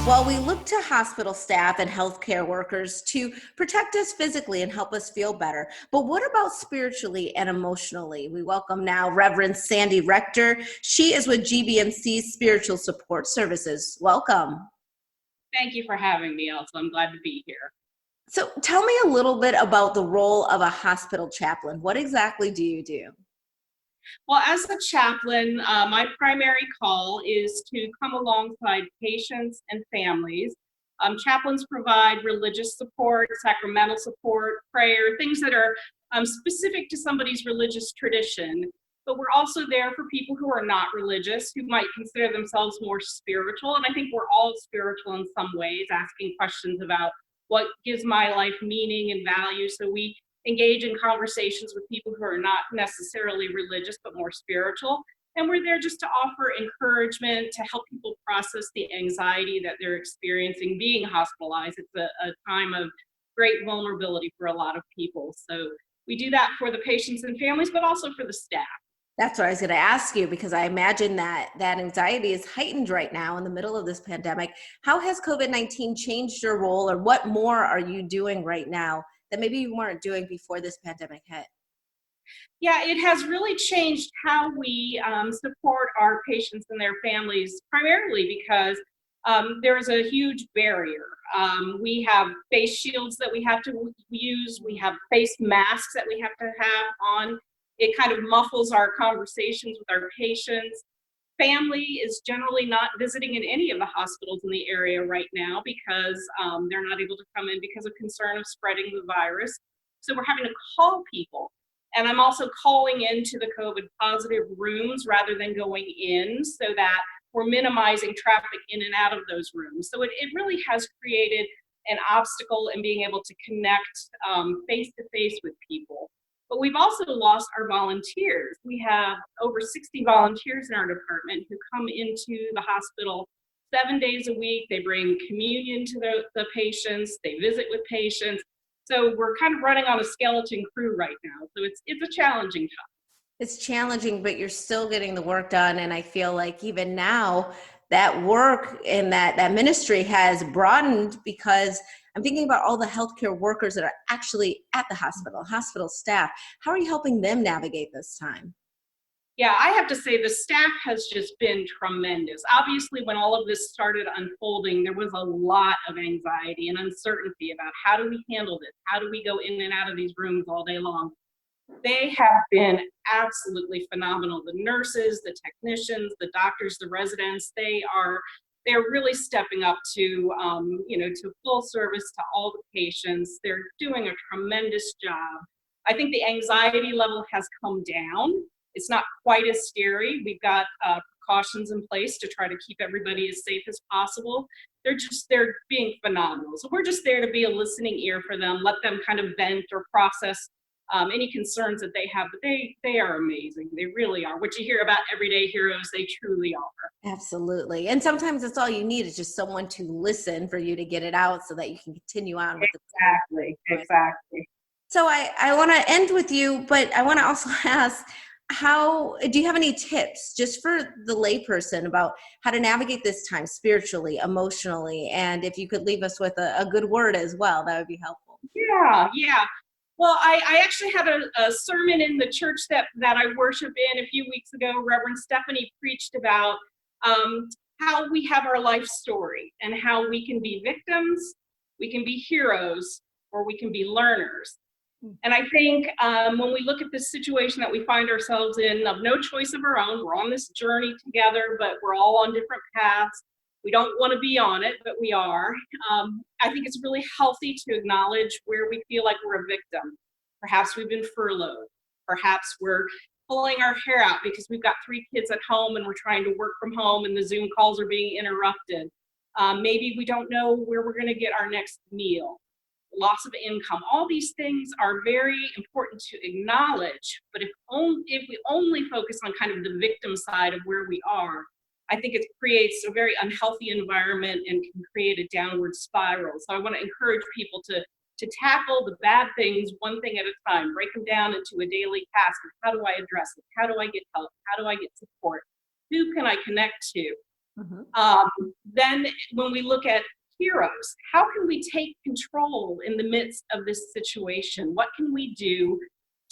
While we look to hospital staff and healthcare workers to protect us physically and help us feel better, but what about spiritually and emotionally? We welcome now Reverend Sandy Rector. She is with GBMC Spiritual Support Services. Welcome. Thank you for having me, Elsa. I'm glad to be here. So tell me a little bit about the role of a hospital chaplain. What exactly do you do? Well, as a chaplain, my primary call is to come alongside patients and families. Chaplains provide religious support, sacramental support, prayer, things that are specific to somebody's religious tradition. But we're also there for people who are not religious, who might consider themselves more spiritual. And I think we're all spiritual in some ways, asking questions about what gives my life meaning and value. So we engage in conversations with people who are not necessarily religious, but more spiritual. And we're there just to offer encouragement, to help people process the anxiety that they're experiencing being hospitalized. It's a time of great vulnerability for a lot of people. So we do that for the patients and families, but also for the staff. That's what I was going to ask you, because I imagine that anxiety is heightened right now in the middle of this pandemic. How has COVID-19 changed your role, or what more are you doing right now that maybe you weren't doing before this pandemic hit? Yeah, it has really changed how we support our patients and their families, primarily because there is a huge barrier. We have face shields that we have to use, we have face masks that we have to have on. It kind of muffles our conversations with our patients. Family is generally not visiting in any of the hospitals in the area right now because they're not able to come in because of concern of spreading the virus. So we're having to call people. And I'm also calling into the COVID positive rooms rather than going in, so that we're minimizing traffic in and out of those rooms. So it really has created an obstacle in being able to connect face to face with people. But we've also lost our volunteers. We have over 60 volunteers in our department who come into the hospital 7 days a week. They bring communion to the patients, they visit with patients. So we're kind of running on a skeleton crew right now. So it's a challenging time. It's challenging, but you're still getting the work done. And I feel like even now that work and that ministry has broadened, because I'm thinking about all the healthcare workers that are actually at the hospital staff. How are you helping them navigate this time? Yeah, I have to say the staff has just been tremendous. Obviously, when all of this started unfolding, there was a lot of anxiety and uncertainty about how do we handle this? How do we go in and out of these rooms all day long? They have been absolutely phenomenal. The nurses, the technicians, the doctors, the residents, they're really stepping up to full service to all the patients. They're doing a tremendous job. I think the anxiety level has come down. It's not quite as scary. We've got precautions in place to try to keep everybody as safe as possible. They're being phenomenal. So we're just there to be a listening ear for them, let them kind of vent or process any concerns that they have. But they are amazing. They really are. What you hear about everyday heroes, they truly are. Absolutely. And sometimes that's all you need, is just someone to listen for you to get it out so that you can continue on with Exactly. So I want to end with you, but I want to also ask, how do you have any tips just for the layperson about how to navigate this time spiritually, emotionally, and if you could leave us with a good word as well, that would be helpful. Yeah. Well, I actually had a sermon in the church that I worship in a few weeks ago. Reverend Stephanie preached about how we have our life story and how we can be victims, we can be heroes, or we can be learners. And I think when we look at this situation that we find ourselves in, of no choice of our own, we're on this journey together, but we're all on different paths. We don't want to be on it, but we are. I think it's really healthy to acknowledge where we feel like we're a victim. Perhaps we've been furloughed. Perhaps we're pulling our hair out because we've got 3 kids at home and we're trying to work from home and the Zoom calls are being interrupted. Maybe we don't know where we're going to get our next meal. Loss of income. All these things are very important to acknowledge, but if we only focus on kind of the victim side of where we are, I think it creates a very unhealthy environment and can create a downward spiral. So I want to encourage people to tackle the bad things one thing at a time, break them down into a daily task of how do I address it? How do I get help? How do I get support? Who can I connect to? Mhm. Then when we look at heroes, how can we take control in the midst of this situation? What can we do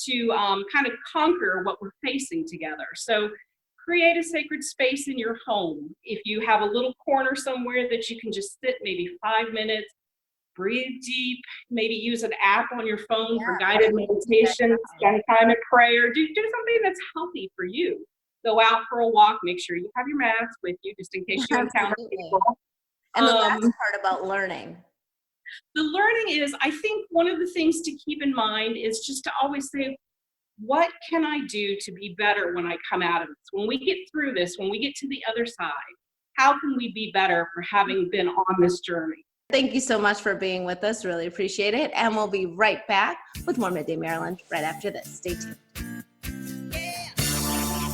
to kind of conquer what we're facing together? So create a sacred space in your home. If you have a little corner somewhere that you can just sit maybe 5 minutes, breathe deep, maybe use an app on your phone for guided meditation, spend time in prayer, do something that's healthy for you. Go out for a walk, make sure you have your mask with you just in case you encounter Absolutely. people. And the last Um, part about learning. the learning is, I think one of the things to keep in mind is just to always say, what can I do to be better when I come out of this? When we get through this, when we get to the other side, how can we be better for having been on this journey? Thank you so much for being with us. Really appreciate it. And we'll be right back with more Midday Maryland right after this. Stay tuned.